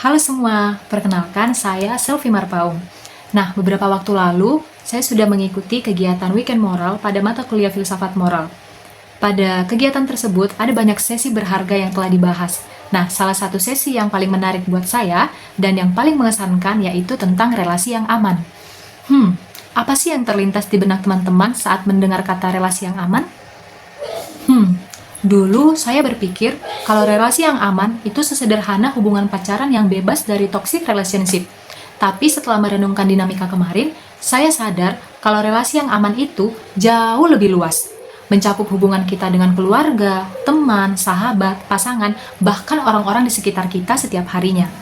Halo semua, perkenalkan saya Selvi Marpaung. Nah, beberapa waktu lalu, saya sudah mengikuti kegiatan Weekend Moral pada mata kuliah Filsafat Moral. Pada kegiatan tersebut, ada banyak sesi berharga yang telah dibahas. Nah, salah satu sesi yang paling menarik buat saya, dan yang paling mengesankan, yaitu tentang relasi yang aman. Apa sih yang terlintas di benak teman-teman saat mendengar kata relasi yang aman? Dulu saya berpikir kalau relasi yang aman itu sesederhana hubungan pacaran yang bebas dari toxic relationship. Tapi setelah merenungkan dinamika kemarin, saya sadar kalau relasi yang aman itu jauh lebih luas. Mencakup hubungan kita dengan keluarga, teman, sahabat, pasangan, bahkan orang-orang di sekitar kita setiap harinya.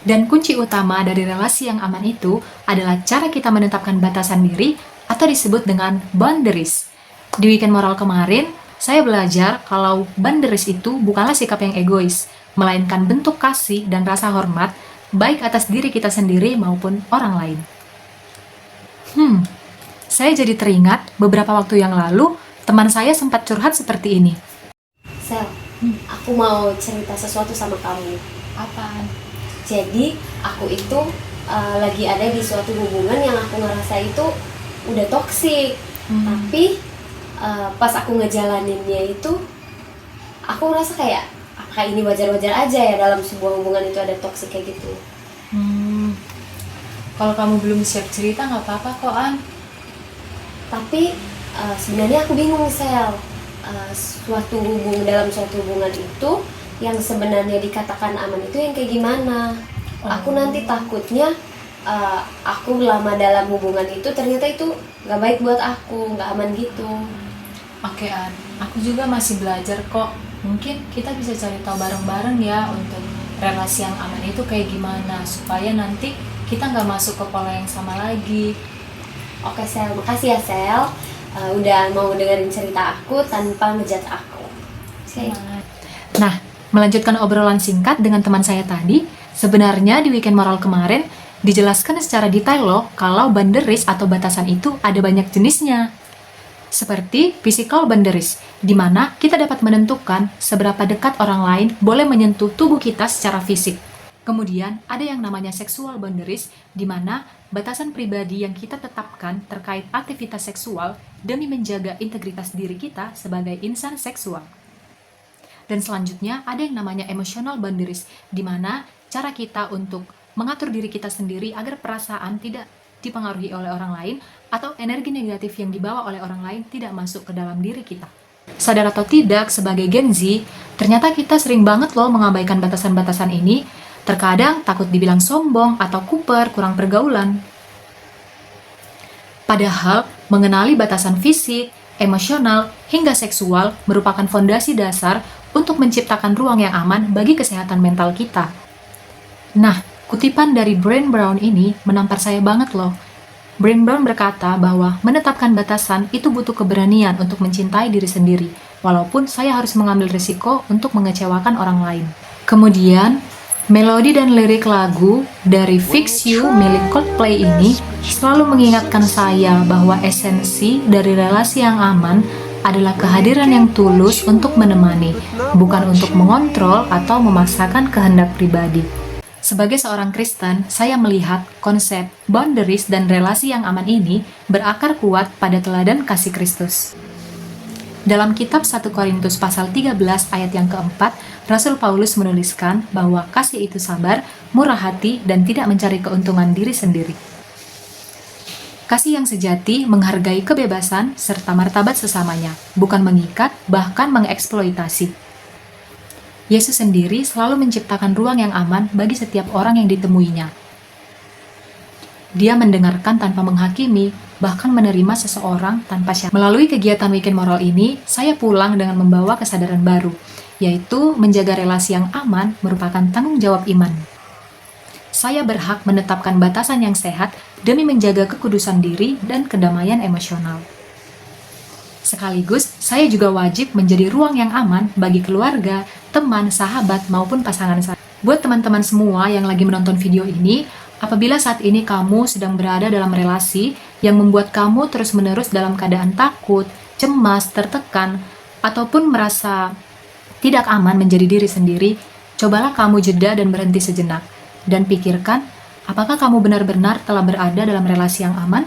Dan kunci utama dari relasi yang aman itu adalah cara kita menetapkan batasan diri atau disebut dengan boundaries. Di Weekend Moral kemarin, saya belajar kalau boundaries itu bukanlah sikap yang egois, melainkan bentuk kasih dan rasa hormat, baik atas diri kita sendiri maupun orang lain. Saya jadi teringat beberapa waktu yang lalu, teman saya sempat curhat seperti ini. Sel, aku mau cerita sesuatu sama kamu. Apaan? Jadi, aku itu lagi ada di suatu hubungan yang aku ngerasa itu udah toksik. Tapi pas aku ngejalaninnya itu, aku ngerasa kayak, apakah ini wajar-wajar aja ya dalam sebuah hubungan itu ada toksik kayak gitu. Kalau kamu belum siap cerita nggak apa-apa kok, An. Tapi sebenarnya aku bingung, Sel. Dalam suatu hubungan itu yang sebenarnya dikatakan aman itu yang kayak gimana? Aku nanti takutnya aku lama dalam hubungan itu ternyata itu nggak baik buat aku, nggak aman gitu. Oke, An. Aku juga masih belajar kok. Mungkin kita bisa cari tahu bareng-bareng ya untuk relasi yang aman itu kayak gimana, supaya nanti kita nggak masuk ke pola yang sama lagi. Oke, Sel, makasih ya, Sel. Udah mau dengerin cerita aku tanpa ngejat aku. Oke. Nah, melanjutkan obrolan singkat dengan teman saya tadi, sebenarnya di Weekend Moral kemarin dijelaskan secara detail loh kalau boundaries atau batasan itu ada banyak jenisnya. Seperti physical boundaries, di mana kita dapat menentukan seberapa dekat orang lain boleh menyentuh tubuh kita secara fisik. Kemudian ada yang namanya sexual boundaries, di mana batasan pribadi yang kita tetapkan terkait aktivitas seksual demi menjaga integritas diri kita sebagai insan seksual. Dan selanjutnya ada yang namanya emotional boundaries, di mana cara kita untuk mengatur diri kita sendiri agar perasaan tidak dipengaruhi oleh orang lain atau energi negatif yang dibawa oleh orang lain tidak masuk ke dalam diri kita. Sadar atau tidak, sebagai Gen Z, ternyata kita sering banget loh mengabaikan batasan-batasan ini. Terkadang takut dibilang sombong atau kuper, kurang pergaulan. Padahal, mengenali batasan fisik, emosional, hingga seksual merupakan fondasi dasar untuk menciptakan ruang yang aman bagi kesehatan mental kita. Nah, kutipan dari Brené Brown ini menampar saya banget loh. Brené Brown berkata bahwa menetapkan batasan itu butuh keberanian untuk mencintai diri sendiri, walaupun saya harus mengambil risiko untuk mengecewakan orang lain. Kemudian, melodi dan lirik lagu dari Fix You milik Coldplay ini selalu mengingatkan saya bahwa esensi dari relasi yang aman adalah kehadiran yang tulus untuk menemani, bukan untuk mengontrol atau memaksakan kehendak pribadi. Sebagai seorang Kristen, saya melihat konsep boundaries dan relasi yang aman ini berakar kuat pada teladan kasih Kristus. Dalam kitab 1 Korintus pasal 13 ayat yang keempat, Rasul Paulus menuliskan bahwa kasih itu sabar, murah hati, dan tidak mencari keuntungan diri sendiri. Kasih yang sejati menghargai kebebasan serta martabat sesamanya, bukan mengikat, bahkan mengeksploitasi. Yesus sendiri selalu menciptakan ruang yang aman bagi setiap orang yang ditemuinya. Dia mendengarkan tanpa menghakimi, bahkan menerima seseorang tanpa syarat. Melalui kegiatan Weekend Moral ini, saya pulang dengan membawa kesadaran baru, yaitu menjaga relasi yang aman merupakan tanggung jawab iman. Saya berhak menetapkan batasan yang sehat demi menjaga kekudusan diri dan kedamaian emosional. Sekaligus, saya juga wajib menjadi ruang yang aman bagi keluarga, teman, sahabat, maupun pasangan saya. Buat teman-teman semua yang lagi menonton video ini, apabila saat ini kamu sedang berada dalam relasi yang membuat kamu terus-menerus dalam keadaan takut, cemas, tertekan, ataupun merasa tidak aman menjadi diri sendiri, Cobalah kamu jeda dan berhenti sejenak, dan pikirkan, apakah kamu benar-benar telah berada dalam relasi yang aman?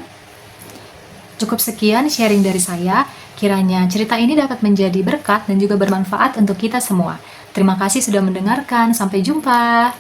Cukup sekian sharing dari saya, kiranya cerita ini dapat menjadi berkat dan juga bermanfaat untuk kita semua. Terima kasih sudah mendengarkan, sampai jumpa.